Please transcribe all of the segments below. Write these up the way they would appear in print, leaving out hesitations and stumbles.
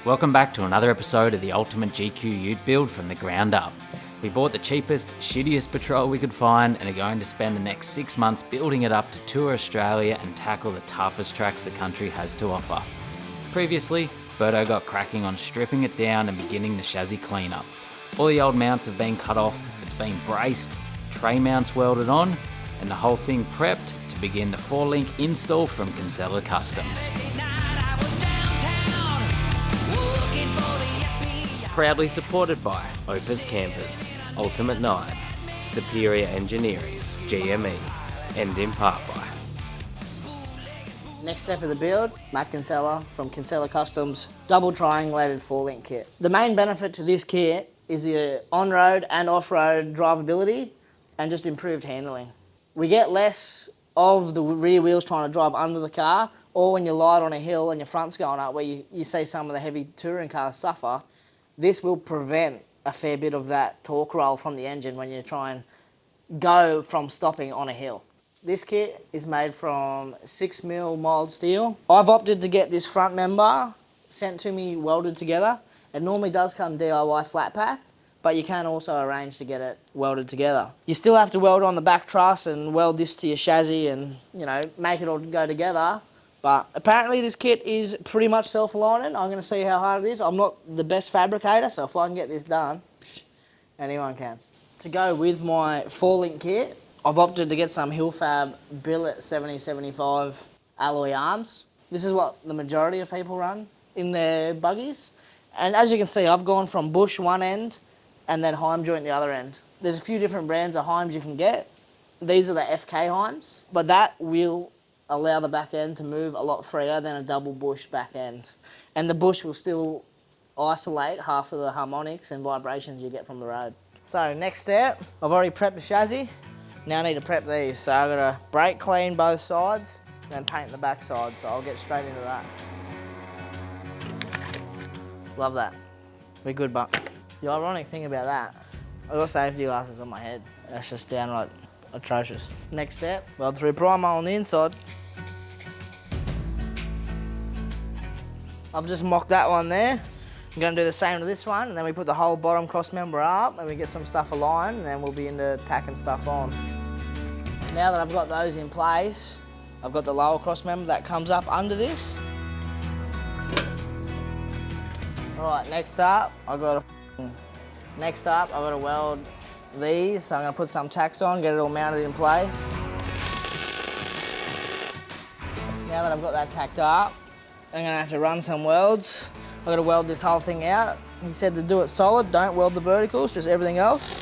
Welcome back to another episode of the Ultimate GQ Ute build from the ground up. We bought the cheapest, shittiest patrol we could find and are going to spend the next 6 months building it up to tour Australia and tackle the toughest tracks the country has to offer. Previously, Berto got cracking on stripping it down and beginning the chassis cleanup. All the old mounts have been cut off, it's been braced, tray mounts welded on, and the whole thing prepped to begin the 4-link install from Kinsella Customs. Proudly supported by Opus Campers, Ultimate 9, Superior Engineering, GME, and in part by. Next step of the build, Matt Kinsella from Kinsella Customs, double triangulated 4-link kit. The main benefit to this kit is the on-road and off-road drivability and just improved handling. We get less of the rear wheels trying to drive under the car, or when you're light on a hill and your front's going up where you see some of the heavy touring cars suffer. This will prevent a fair bit of that torque roll from the engine when you try and go from stopping on a hill. This kit is made from 6mm mild steel. I've opted to get this front member sent to me welded together. It normally does come DIY flat pack, but you can also arrange to get it welded together. You still have to weld on the back truss and weld this to your chassis and, make it all go together. But apparently this kit is pretty much self-aligning. I'm going to see how hard it is. I'm not the best fabricator, so if I can get this done, anyone can. To go with my 4-link kit, I've opted to get some Hillfab Billet 7075 alloy arms. This is what the majority of people run in their buggies. And as you can see, I've gone from bush one end and then Heim joint the other end. There's a few different brands of Heims you can get. These are the FK Heims, but that will allow the back end to move a lot freer than a double bush back end. And the bush will still isolate half of the harmonics and vibrations you get from the road. So next step, I've already prepped the chassis. Now I need to prep these. So I've got to brake clean both sides and then paint the back side. So I'll get straight into that. Love that. Be good, but the ironic thing about that, I've got safety glasses on my head. That's just downright atrocious. Next step, weld through primer on the inside. I've just mocked that one there. I'm going to do the same to this one, and then we put the whole bottom cross member up, and we get some stuff aligned, and then we'll be into tacking stuff on. Now that I've got those in place, I've got the lower cross member that comes up under this. All right, next up, I've got to weld these. So I'm going to put some tacks on, get it all mounted in place. Now that I've got that tacked up, I'm going to have to run some welds. I've got to weld this whole thing out. He said to do it solid, don't weld the verticals, just everything else.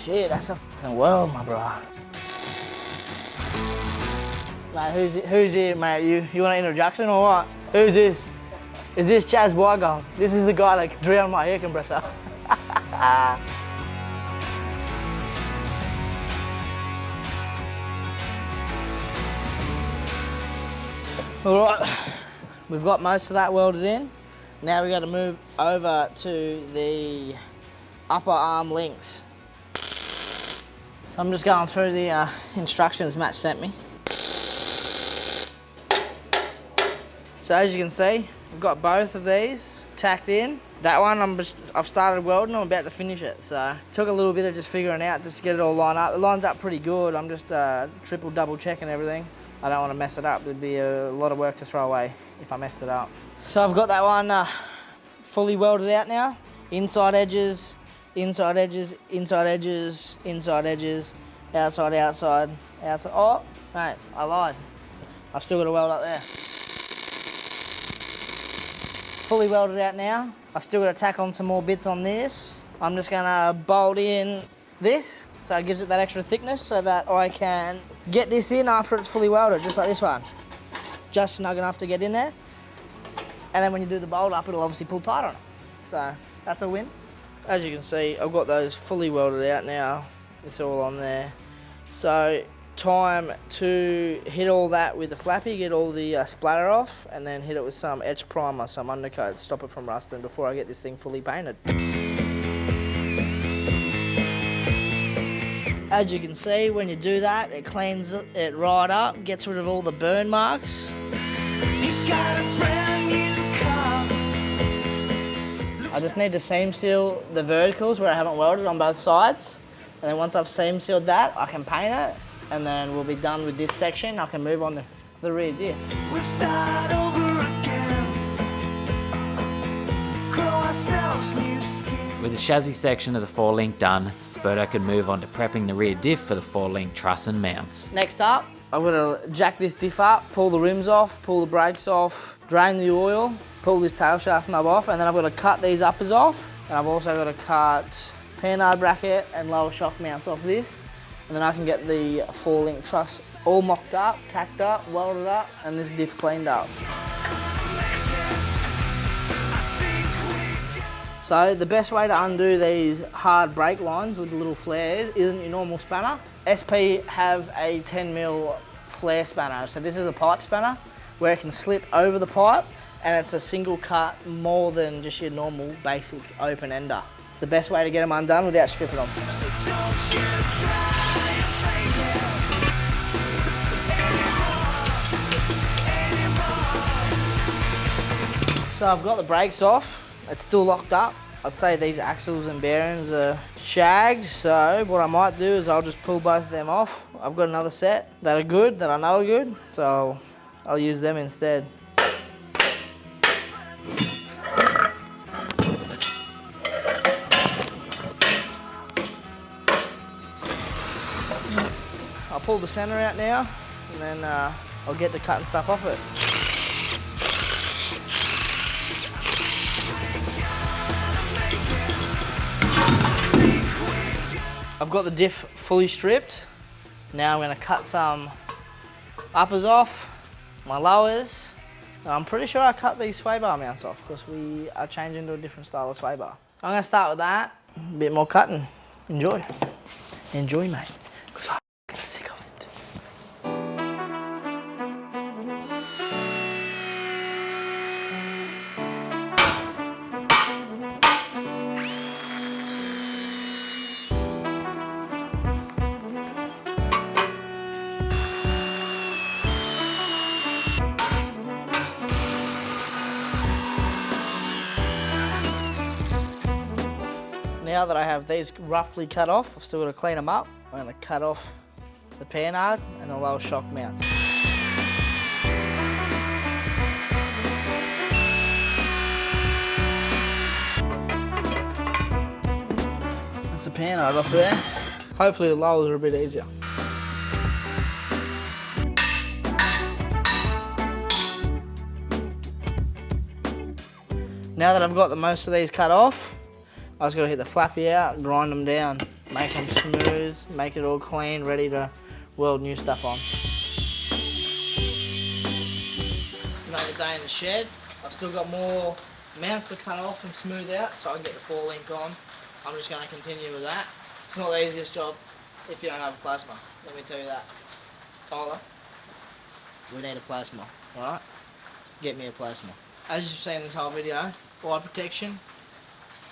Shit, that's a fucking weld, my bro. Mate, who's here, mate? You want an introduction or what? Who's this? Is this Chaz Wygon? This is the guy that drowned my air compressor. All right, we've got most of that welded in. Now we got to move over to the upper arm links. I'm just going through the instructions Matt sent me. So as you can see, we've got both of these tacked in. That one I've started welding, I'm about to finish it. So it took a little bit of just figuring out just to get it all lined up. It lines up pretty good. I'm just double checking everything. I don't want to mess it up. There'd be a lot of work to throw away if I messed it up. So I've got that one fully welded out now. Inside edges, inside edges, inside edges, inside edges, outside, outside, outside. Oh, mate, I lied. I've still got a weld up there. Fully welded out now. I've still got to tack on some more bits on this. I'm just gonna bolt in this, so it gives it that extra thickness so that I can get this in after it's fully welded, just like this one. Just snug enough to get in there. And then when you do the bolt up, it'll obviously pull tight on it. So that's a win. As you can see, I've got those fully welded out now. It's all on there. So time to hit all that with the flappy, get all the splatter off, and then hit it with some etch primer, some undercoat, stop it from rusting before I get this thing fully painted. As you can see, when you do that, it cleans it right up, gets rid of all the burn marks. He's got a I just need to seam seal the verticals where I haven't welded on both sides. And then once I've seam sealed that, I can paint it, and then we'll be done with this section. I can move on to the rear diff. We'll start over again. Grow ourselves new skin. With the chassis section of the 4-link done, Berto can move on to prepping the rear diff for the 4-link truss and mounts. Next up, I'm gonna jack this diff up, pull the rims off, pull the brakes off, drain the oil, pull this tail shaft nub off, and then I've got to cut these uppers off. And I've also got to cut panhard bracket and lower shock mounts off this. And then I can get the 4-link truss all mocked up, tacked up, welded up, and this diff cleaned up. So the best way to undo these hard brake lines with the little flares isn't your normal spanner. SP have a 10mm flare spanner. So this is a pipe spanner where it can slip over the pipe, and it's a single cut more than just your normal basic open ender. It's the best way to get them undone without stripping them. So I've got the brakes off. It's still locked up. I'd say these axles and bearings are shagged, so what I might do is I'll just pull both of them off. I've got another set that are good, that I know are good, so I'll use them instead. I'll pull the center out now, and then I'll get to cutting stuff off it. I've got the diff fully stripped. Now I'm going to cut some uppers off, my lowers. And I'm pretty sure I cut these sway bar mounts off because we are changing to a different style of sway bar. I'm going to start with that, a bit more cutting. Enjoy. Enjoy, mate, because I'm sick of it. Now that I have these roughly cut off, I've still got to clean them up. I'm going to cut off the panhard and the lower shock mount. That's the panhard off there. Hopefully the lowers are a bit easier. Now that I've got most of these cut off, I just got to hit the flappy out, grind them down, make them smooth, make it all clean, ready to weld new stuff on. Another day in the shed. I've still got more mounts to cut off and smooth out so I can get the 4-link on. I'm just going to continue with that. It's not the easiest job if you don't have a plasma, let me tell you that. Tyler, we need a plasma, alright? Get me a plasma. As you've seen in this whole video, eye protection,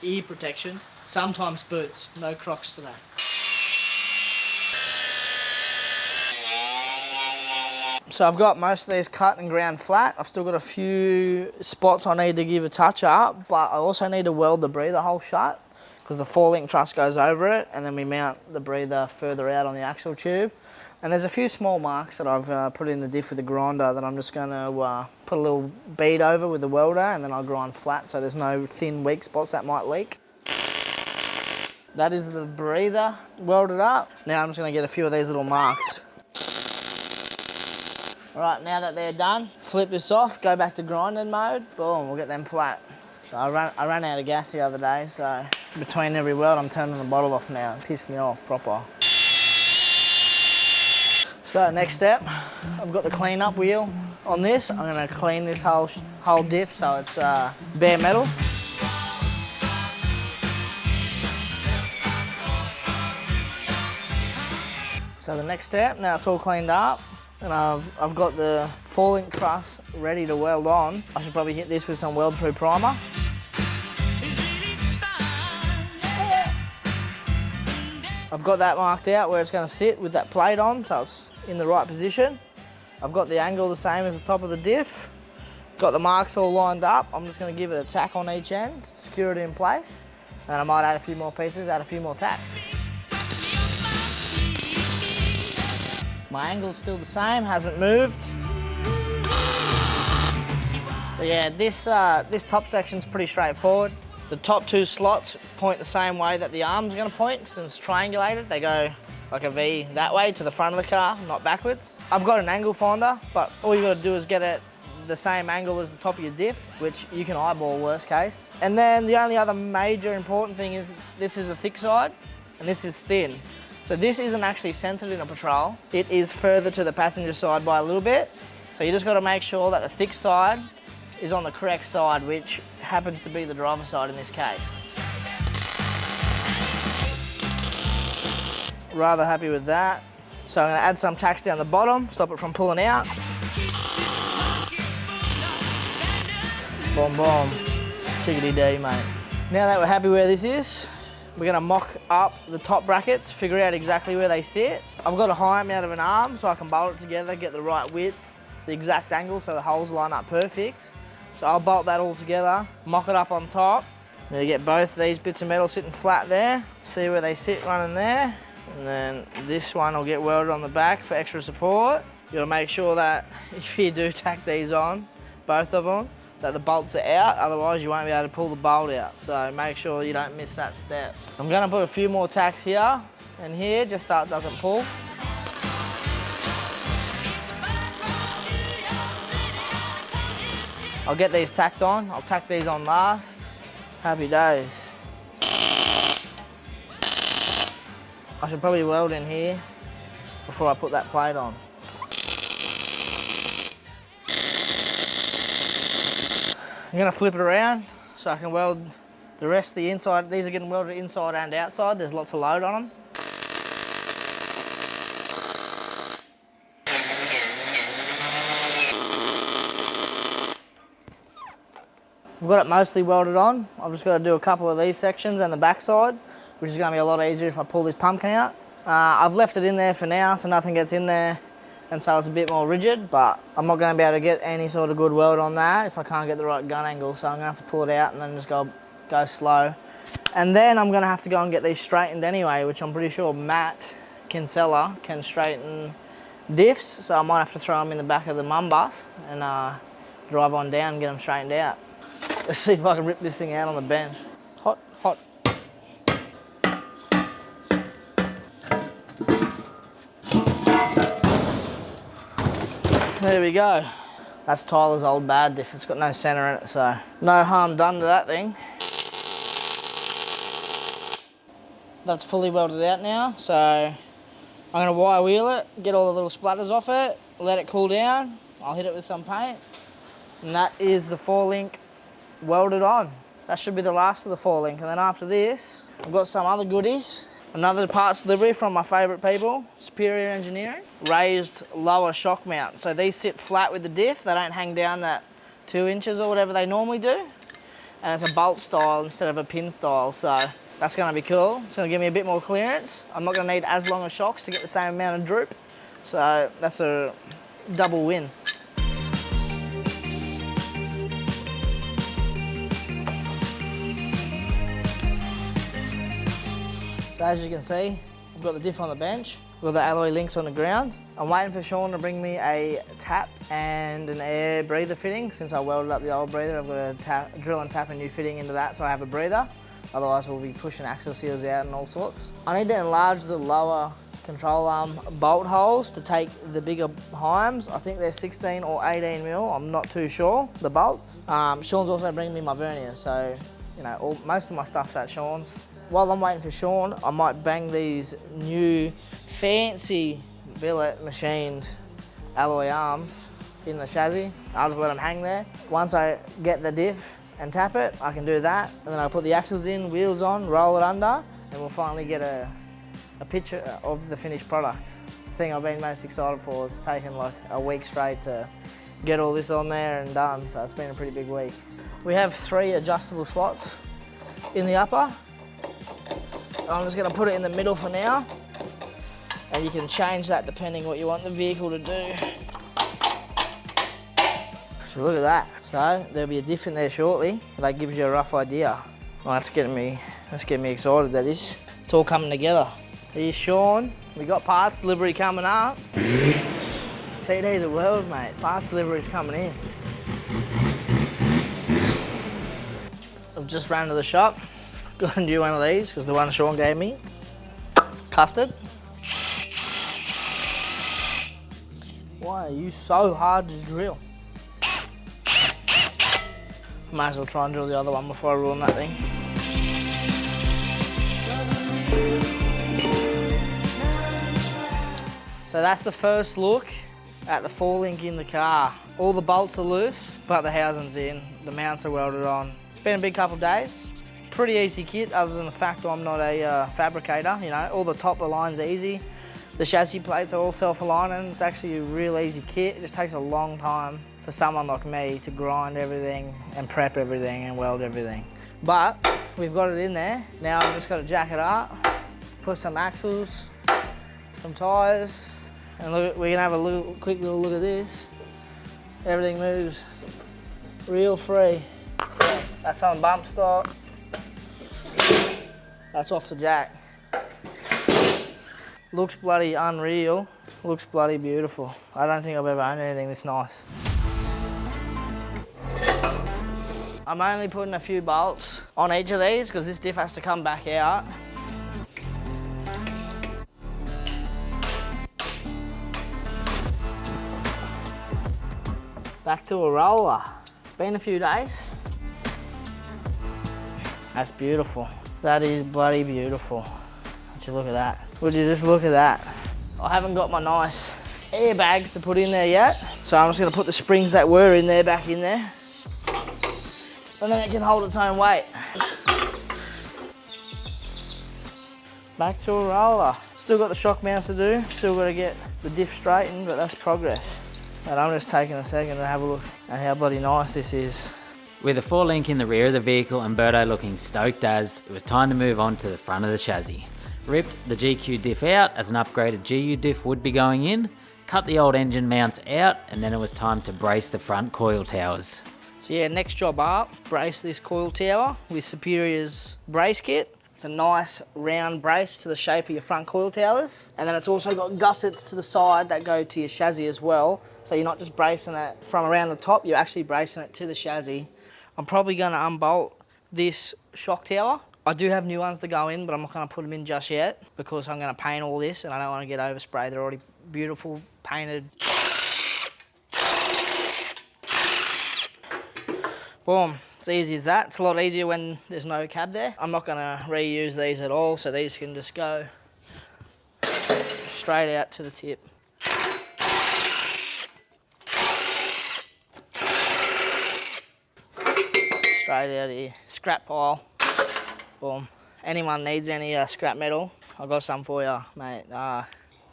ear protection, sometimes boots, no Crocs today. So I've got most of these cut and ground flat. I've still got a few spots I need to give a touch up, but I also need to weld the breather hole shut because the 4-link truss goes over it, and then we mount the breather further out on the axle tube. And there's a few small marks that I've put in the diff with the grinder that I'm just going to put a little bead over with the welder, and then I'll grind flat so there's no thin weak spots that might leak. That is the breather welded up. Now I'm just going to get a few of these little marks. All right, now that they're done, flip this off, go back to grinding mode, boom, we'll get them flat. So I ran out of gas the other day, so between every weld I'm turning the bottle off now. It pissed me off proper. So next step, I've got the clean up wheel on this. I'm going to clean this whole diff so it's bare metal. So the next step, now it's all cleaned up and I've got the 4-link truss ready to weld on. I should probably hit this with some weld-through primer. I've got that marked out where it's going to sit with that plate on, so it's in the right position. I've got the angle the same as the top of the diff, Got the marks all lined up. I'm just going to give it a tack on each end, secure it in place. And I might add a few more pieces, add a few more tacks. My angle's still the same, hasn't moved. So yeah, this top section's pretty straightforward. The top 2 slots point the same way that the arm's going to point, since it's triangulated. They go like a V that way to the front of the car, not backwards. I've got an angle finder, but all you got to do is get it the same angle as the top of your diff, which you can eyeball worst case. And then the only other major important thing is this is a thick side and this is thin. So this isn't actually centered in a patrol. It is further to the passenger side by a little bit. So you just got to make sure that the thick side is on the correct side, which happens to be the driver's side in this case. Rather happy with that. So I'm going to add some tacks down the bottom, stop it from pulling out. Boom, boom. Chickadee-dee, mate. Now that we're happy where this is, we're going to mock up the top brackets, figure out exactly where they sit. I've got to hire them out of an arm so I can bolt it together, get the right width, the exact angle so the holes line up perfect. So I'll bolt that all together, mock it up on top. Then you get both these bits of metal sitting flat there, see where they sit running there. And then this one will get welded on the back for extra support. You gotta make sure that if you do tack these on, both of them, that the bolts are out, otherwise you won't be able to pull the bolt out. So make sure you don't miss that step. I'm gonna put a few more tacks here and here, just so it doesn't pull. I'll get these tacked on. I'll tack these on last. Happy days. I should probably weld in here before I put that plate on. I'm gonna flip it around so I can weld the rest of the inside. These are getting welded inside and outside. There's lots of load on them. I've got it mostly welded on. I've just got to do a couple of these sections and the back side, which is going to be a lot easier if I pull this pumpkin out. I've left it in there for now so nothing gets in there, and so it's a bit more rigid, but I'm not going to be able to get any sort of good weld on that if I can't get the right gun angle, so I'm going to have to pull it out and then just go slow. And then I'm going to have to go and get these straightened anyway, which I'm pretty sure Matt Kinsella can straighten diffs, so I might have to throw them in the back of the mum bus and drive on down and get them straightened out. Let's see if I can rip this thing out on the bench. Hot, hot. There we go. That's Tyler's old bad diff. It's got no centre in it, so no harm done to that thing. That's fully welded out now, so I'm going to wire wheel it, get all the little splatters off it, let it cool down. I'll hit it with some paint, and that is the 4-link welded on. That should be the last of the 4-link, and then after this, I've got some other goodies. Another parts delivery from my favourite people, Superior Engineering. Raised lower shock mount. So these sit flat with the diff, they don't hang down that 2 inches or whatever they normally do. And it's a bolt style instead of a pin style, so that's going to be cool. It's going to give me a bit more clearance. I'm not going to need as long as shocks to get the same amount of droop. So that's a double win. So as you can see, I've got the diff on the bench, I've got the alloy links on the ground. I'm waiting for Sean to bring me a tap and an air breather fitting. Since I welded up the old breather, I've got to drill and tap a new fitting into that so I have a breather. Otherwise we'll be pushing axle seals out and all sorts. I need to enlarge the lower control arm bolt holes to take the bigger heims. I think they're 16 or 18 mil, I'm not too sure, the bolts. Sean's also bringing me my vernier, so you know, most of my stuff's at Sean's. While I'm waiting for Sean, I might bang these new fancy billet machined alloy arms in the chassis. I'll just let them hang there. Once I get the diff and tap it, I can do that. And then I'll put the axles in, wheels on, roll it under, and we'll finally get a picture of the finished product. It's the thing I've been most excited for. It's taken like a week straight to get all this on there and done, so it's been a pretty big week. We have 3 adjustable slots in the upper. I'm just going to put it in the middle for now, and you can change that depending what you want the vehicle to do. So look at that. So there'll be a diff in there shortly. That gives you a rough idea. Well, that's getting me excited, that is. It's all coming together. Here's Sean. We got parts delivery coming up. TD the world, mate. Parts delivery's coming in. I've just ran to the shop. Got a new one of these, because the one Sean gave me. Custard. Why are you so hard to drill? Might as well try and drill the other one before I ruin that thing. So that's the first look at the 4-link in the car. All the bolts are loose, but the housing's in. The mounts are welded on. It's been a big couple of days. Pretty easy kit, other than the fact that I'm not a fabricator. You know, all the top of the line's easy. The chassis plates are all self-aligning. It's actually a real easy kit. It just takes a long time for someone like me to grind everything and prep everything and weld everything. But we've got it in there. Now I've just got to jack it up, put some axles, some tyres, and look, we can have a quick little look at this. Everything moves real free. That's on bump stop. That's off the jack. Looks bloody unreal. Looks bloody beautiful. I don't think I've ever owned anything this nice. I'm only putting a few bolts on each of these because this diff has to come back out. Back to a roller. Been a few days. That's beautiful. That is bloody beautiful. Would you look at that? Would you just look at that? I haven't got my nice airbags to put in there yet, so I'm just gonna put the springs that were in there back in there. And then it can hold its own weight. Back to a roller. Still got the shock mounts to do, still got to get the diff straightened, but that's progress. And I'm just taking a second to have a look at how bloody nice this is. With a 4-link in the rear of the vehicle and Birdo looking stoked as, it was time to move on to the front of the chassis. Ripped the GQ diff out as an upgraded GU diff would be going in, cut the old engine mounts out, and then it was time to brace the front coil towers. So yeah, next job up, brace this coil tower with Superior's brace kit. It's a nice round brace to the shape of your front coil towers. And then it's also got gussets to the side that go to your chassis as well. So you're not just bracing it from around the top, you're actually bracing it to the chassis. I'm probably gonna unbolt this shock tower. I do have new ones to go in, but I'm not gonna put them in just yet because I'm gonna paint all this and I don't wanna get overspray. They're already beautiful, painted. Boom, it's easy as that. It's a lot easier when there's no cab there. I'm not gonna reuse these at all, so these can just go straight out to the tip. Straight out here, scrap pile, boom. Anyone needs any scrap metal, I've got some for you, mate.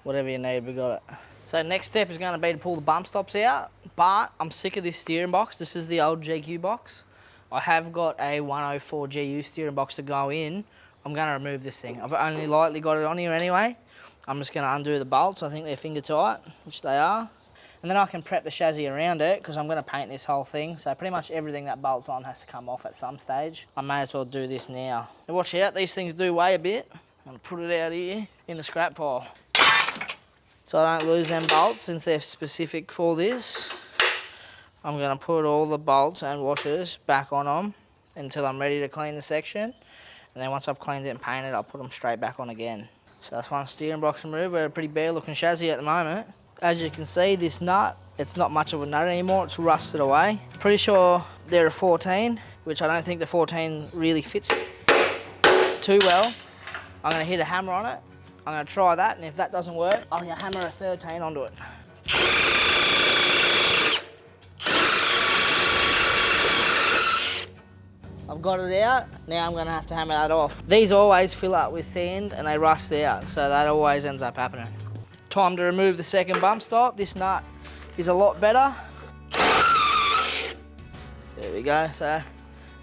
Whatever you need, we got it. So next step is gonna be to pull the bump stops out, but I'm sick of this steering box. This is the old GQ box. I have got a 104 GU steering box to go in. I'm gonna remove this thing. I've only lightly got it on here anyway. I'm just gonna undo the bolts. I think they're finger tight, which they are. And then I can prep the chassis around it because I'm gonna paint this whole thing. So pretty much everything that bolts on has to come off at some stage. I may as well do this now. Now watch out, these things do weigh a bit. I'm gonna put it out here in the scrap pile. So I don't lose them bolts since they're specific for this. I'm gonna put all the bolts and washers back on them until I'm ready to clean the section. And then once I've cleaned it and painted, I'll put them straight back on again. So that's one steering box removed. We're a pretty bare looking chassis at the moment. As you can see, this nut, it's not much of a nut anymore, it's rusted away. Pretty sure they're a 14, which I don't think the 14 really fits too well. I'm gonna hit a hammer on it. I'm gonna try that, and if that doesn't work, I'll hammer a 13 onto it. I've got it out, now I'm gonna have to hammer that off. These always fill up with sand and they rust out, so that always ends up happening. Time to remove the second bump stop. This nut is a lot better. There we go, so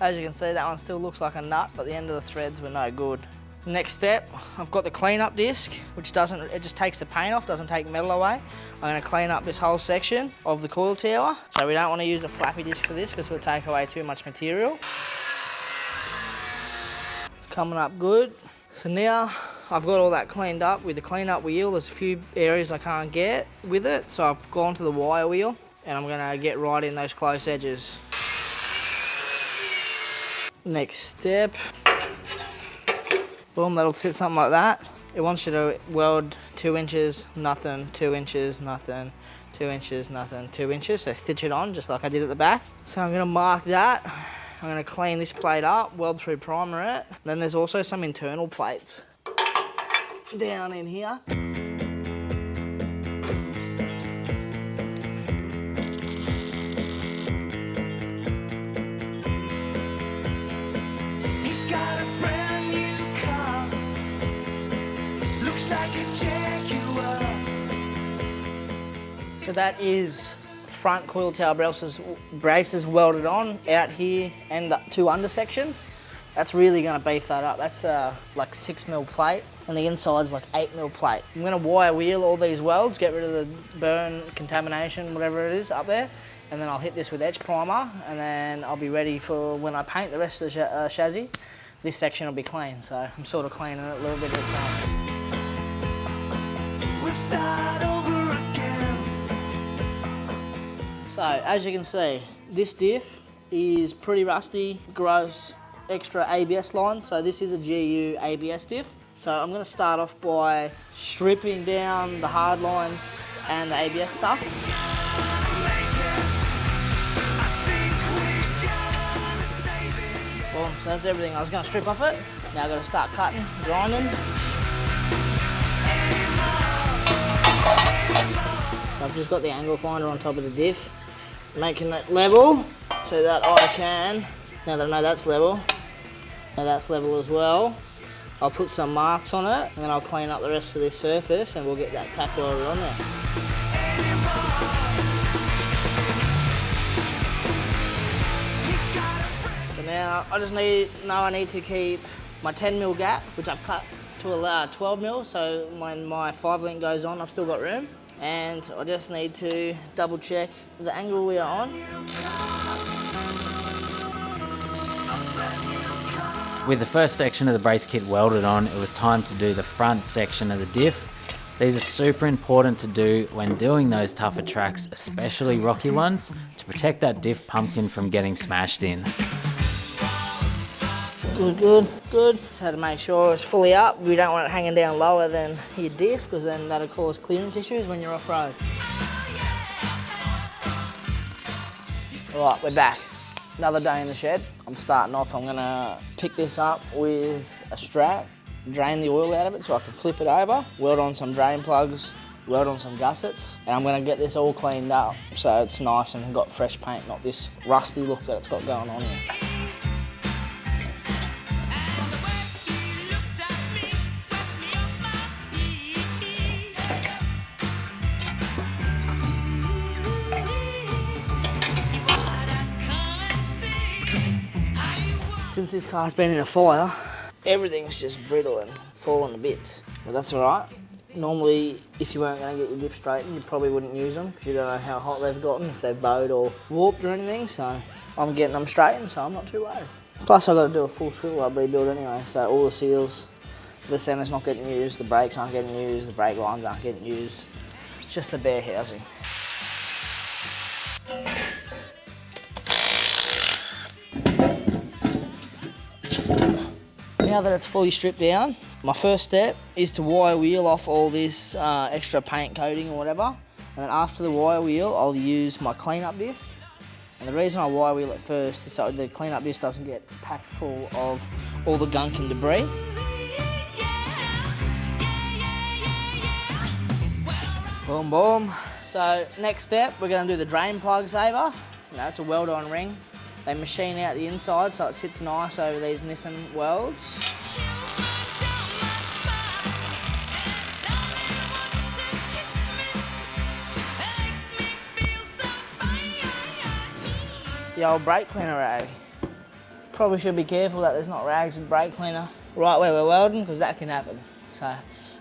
as you can see, that one still looks like a nut, but the end of the threads were no good. Next step, I've got the cleanup disc, which it just takes the paint off, doesn't take metal away. I'm going to clean up this whole section of the coil tower. So we don't want to use a flappy disc for this because it'll take away too much material. It's coming up good. So now I've got all that cleaned up with the cleanup wheel. There's a few areas I can't get with it, so I've gone to the wire wheel and I'm going to get right in those close edges. Next step. Boom, that'll sit something like that. It wants you to weld 2 inches, nothing, 2 inches, nothing, 2 inches, nothing, 2 inches. So stitch it on just like I did at the back. So I'm gonna mark that. I'm gonna clean this plate up, weld through primer it. Then there's also some internal plates down in here. He's got a brand new car. Looks like a Jaguar. So that is front coil tower braces welded on out here and the 2 under sections. That's really going to beef that up. That's like 6mm plate and the inside's like 8mm plate. I'm going to wire wheel all these welds, get rid of the burn, contamination, whatever it is up there, and then I'll hit this with edge primer and then I'll be ready for when I paint the rest of the chassis. This section will be clean, so I'm sort of cleaning it a little bit at a time. We'll start over again. So as you can see, this diff is pretty rusty, gross, extra ABS lines. So this is a GU ABS diff. So I'm going to start off by stripping down the hard lines and the ABS stuff. Well, so that's everything I was going to strip off it. Now I've got to start cutting, grinding. So I've just got the angle finder on top of the diff, making it level so that I can, now that I know that's level, now that's level as well, I'll put some marks on it and then I'll clean up the rest of this surface and we'll get that tack welded on there. So now I just know I need to keep my 10mm gap, which I've cut to a 12mm, so when my 5-link goes on I've still got room. And I just need to double check the angle we are on. With the first section of the brace kit welded on, it was time to do the front section of the diff. These are super important to do when doing those tougher tracks, especially rocky ones, to protect that diff pumpkin from getting smashed in. Good, good, good. Just had to make sure it's fully up. We don't want it hanging down lower than your diff because then that'll cause clearance issues when you're off-road. All right, we're back. Another day in the shed. I'm starting off, I'm gonna pick this up with a strap, drain the oil out of it so I can flip it over, weld on some drain plugs, weld on some gussets, and I'm gonna get this all cleaned up so it's nice and got fresh paint, not this rusty look that it's got going on here. Since this car's been in a fire, everything's just brittle and falling to bits. But that's all right. Normally, if you weren't going to get your diff straightened, you probably wouldn't use them because you don't know how hot they've gotten, if they've bowed or warped or anything. So I'm getting them straightened, so I'm not too worried. Plus, I've got to do a full swivel up rebuild anyway, so all the seals, the center's not getting used, the brakes aren't getting used, the brake lines aren't getting used. It's just the bare housing. Now that it's fully stripped down, my first step is to wire wheel off all this extra paint coating or whatever. And then after the wire wheel, I'll use my cleanup disc. And the reason I wire wheel it first is so the cleanup disc doesn't get packed full of all the gunk and debris. Boom, boom. So next step, we're going to do the drain plug saver. It's a weld-on ring. They machine out the inside so it sits nice over these Nissan welds. The old brake cleaner rag. Probably should be careful that there's not rags with brake cleaner right where we're welding, because that can happen. So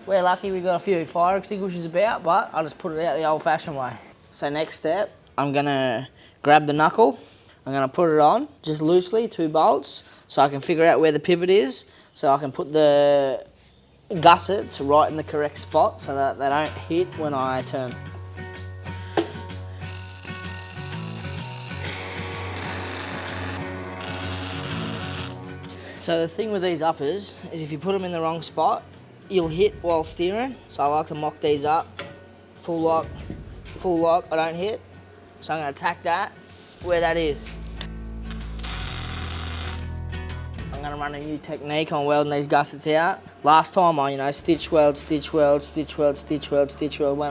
we're lucky we got a few fire extinguishers about, but I'll just put it out the old-fashioned way. So next step, I'm gonna grab the knuckle. I'm gonna put it on, just loosely, 2 bolts, so I can figure out where the pivot is, so I can put the gussets right in the correct spot so that they don't hit when I turn. So the thing with these uppers is if you put them in the wrong spot, you'll hit while steering. So I like to mock these up, full lock, I don't hit. So I'm gonna tack that where that is. I'm gonna run a new technique on welding these gussets out. Last time I, stitch weld, went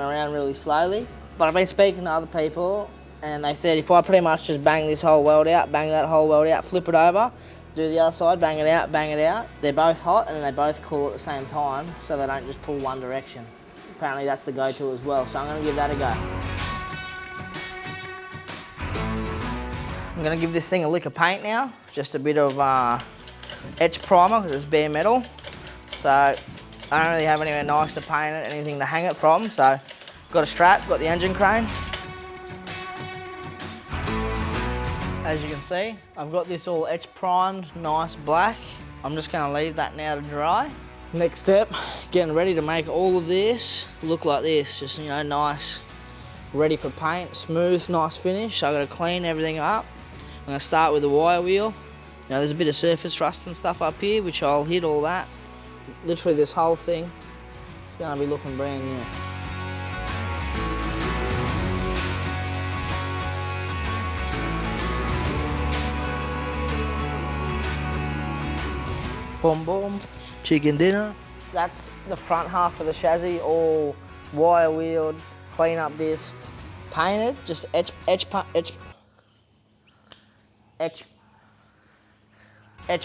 around really slowly. But I've been speaking to other people and they said if I pretty much just bang this whole weld out, bang that whole weld out, flip it over, do the other side, bang it out, they're both hot and they both cool at the same time so they don't just pull one direction. Apparently that's the go-to as well, so I'm gonna give that a go. I'm gonna give this thing a lick of paint now, just a bit of etch primer because it's bare metal. So I don't really have anywhere nice to paint it, anything to hang it from, so got a strap, got the engine crane. As you can see, I've got this all etch primed, nice black. I'm just gonna leave that now to dry. Next step, getting ready to make all of this look like this, just nice, ready for paint, smooth, nice finish. So I've got to clean everything up. I'm gonna start with the wire wheel. There's a bit of surface rust and stuff up here, which I'll hit all that. Literally this whole thing, it's gonna be looking brand new. Boom, boom, chicken dinner. That's the front half of the chassis, all wire wheeled, clean up discs, painted, just etch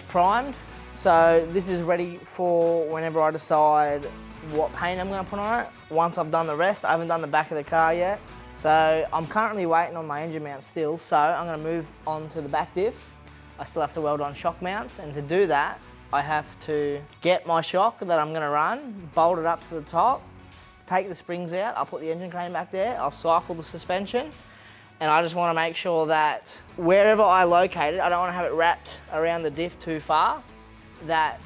primed. So this is ready for whenever I decide what paint I'm gonna put on it. Once I've done the rest, I haven't done the back of the car yet. So I'm currently waiting on my engine mount still, so I'm gonna move on to the back diff. I still have to weld on shock mounts, and to do that, I have to get my shock that I'm gonna run, bolt it up to the top, take the springs out, I'll put the engine crane back there, I'll cycle the suspension, and I just wanna make sure that wherever I locate it, I don't wanna have it wrapped around the diff too far, that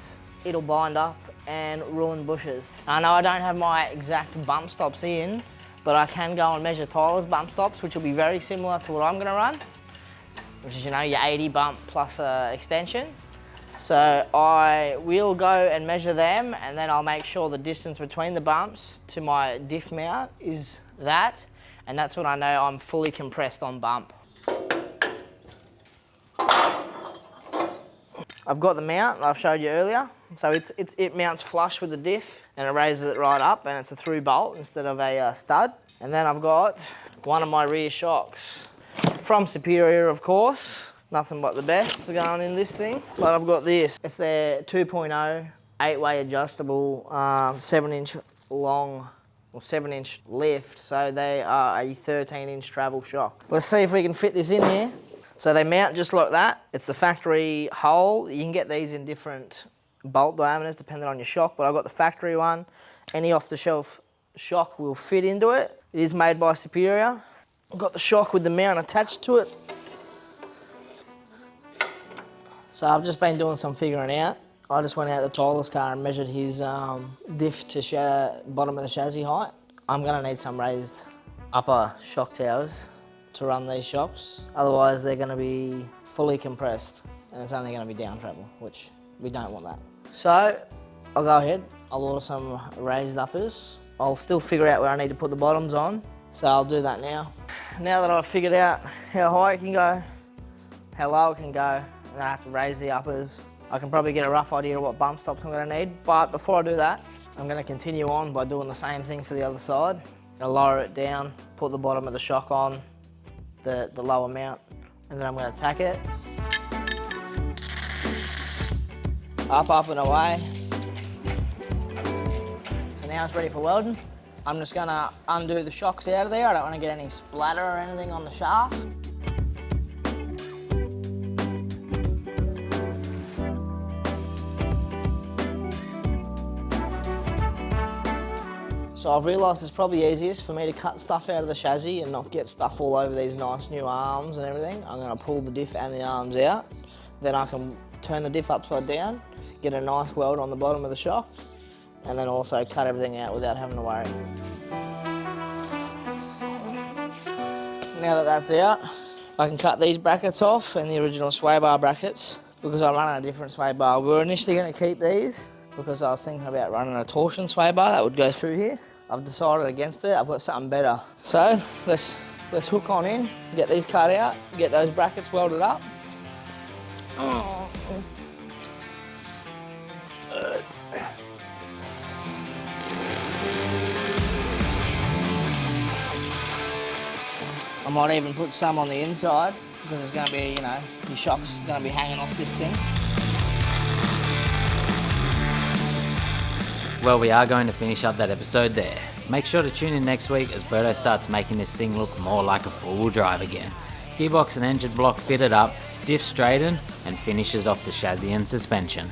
it'll bind up and ruin bushes. I know I don't have my exact bump stops in, but I can go and measure Tyler's bump stops, which will be very similar to what I'm gonna run, which is, your 80 bump plus extension. So I will go and measure them, and then I'll make sure the distance between the bumps to my diff mount is that, and that's when I know I'm fully compressed on bump. I've got the mount that I've showed you earlier. So it mounts flush with the diff and it raises it right up, and it's a through bolt instead of a stud. And then I've got one of my rear shocks from Superior, of course. Nothing but the best going in this thing. But I've got this. It's their 2.0 8-way adjustable 7-inch long or 7-inch lift. So they are a 13-inch travel shock. Let's see if we can fit this in here. So they mount just like that. It's the factory hole. You can get these in different bolt diameters depending on your shock, but I've got the factory one. Any off-the-shelf shock will fit into it. It is made by Superior. I've got the shock with the mount attached to it. So I've just been doing some figuring out. I just went out to Tyler's car and measured his diff to bottom of the chassis height. I'm gonna need some raised upper shock towers to run these shocks. Otherwise they're gonna be fully compressed and it's only gonna be down travel, which we don't want that. So I'll go ahead, I'll order some raised uppers. I'll still figure out where I need to put the bottoms on. So I'll do that now. Now that I've figured out how high it can go, how low it can go, and I have to raise the uppers, I can probably get a rough idea of what bump stops I'm gonna need. But before I do that, I'm gonna continue on by doing the same thing for the other side. I'll lower it down, put the bottom of the shock on, the lower mount, and then I'm gonna tack it. Up and away. So now it's ready for welding. I'm just gonna undo the shocks out of there. I don't wanna get any splatter or anything on the shaft. So I've realised it's probably easiest for me to cut stuff out of the chassis and not get stuff all over these nice new arms and everything. I'm going to pull the diff and the arms out. Then I can turn the diff upside down, get a nice weld on the bottom of the shock, and then also cut everything out without having to worry. Now that that's out, I can cut these brackets off and the original sway bar brackets because I'm running a different sway bar. We were initially going to keep these because I was thinking about running a torsion sway bar that would go through here. I've decided against it. I've got something better. So let's hook on in, get these cut out, get those brackets welded up. I might even put some on the inside because it's going to be, you know, your shock's going to be hanging off this thing. Well, we are going to finish up that episode there. Make sure to tune in next week as Berto starts making this thing look more like a four-wheel drive again. Gearbox and engine block fitted up, diff straightened, and finishes off the chassis and suspension.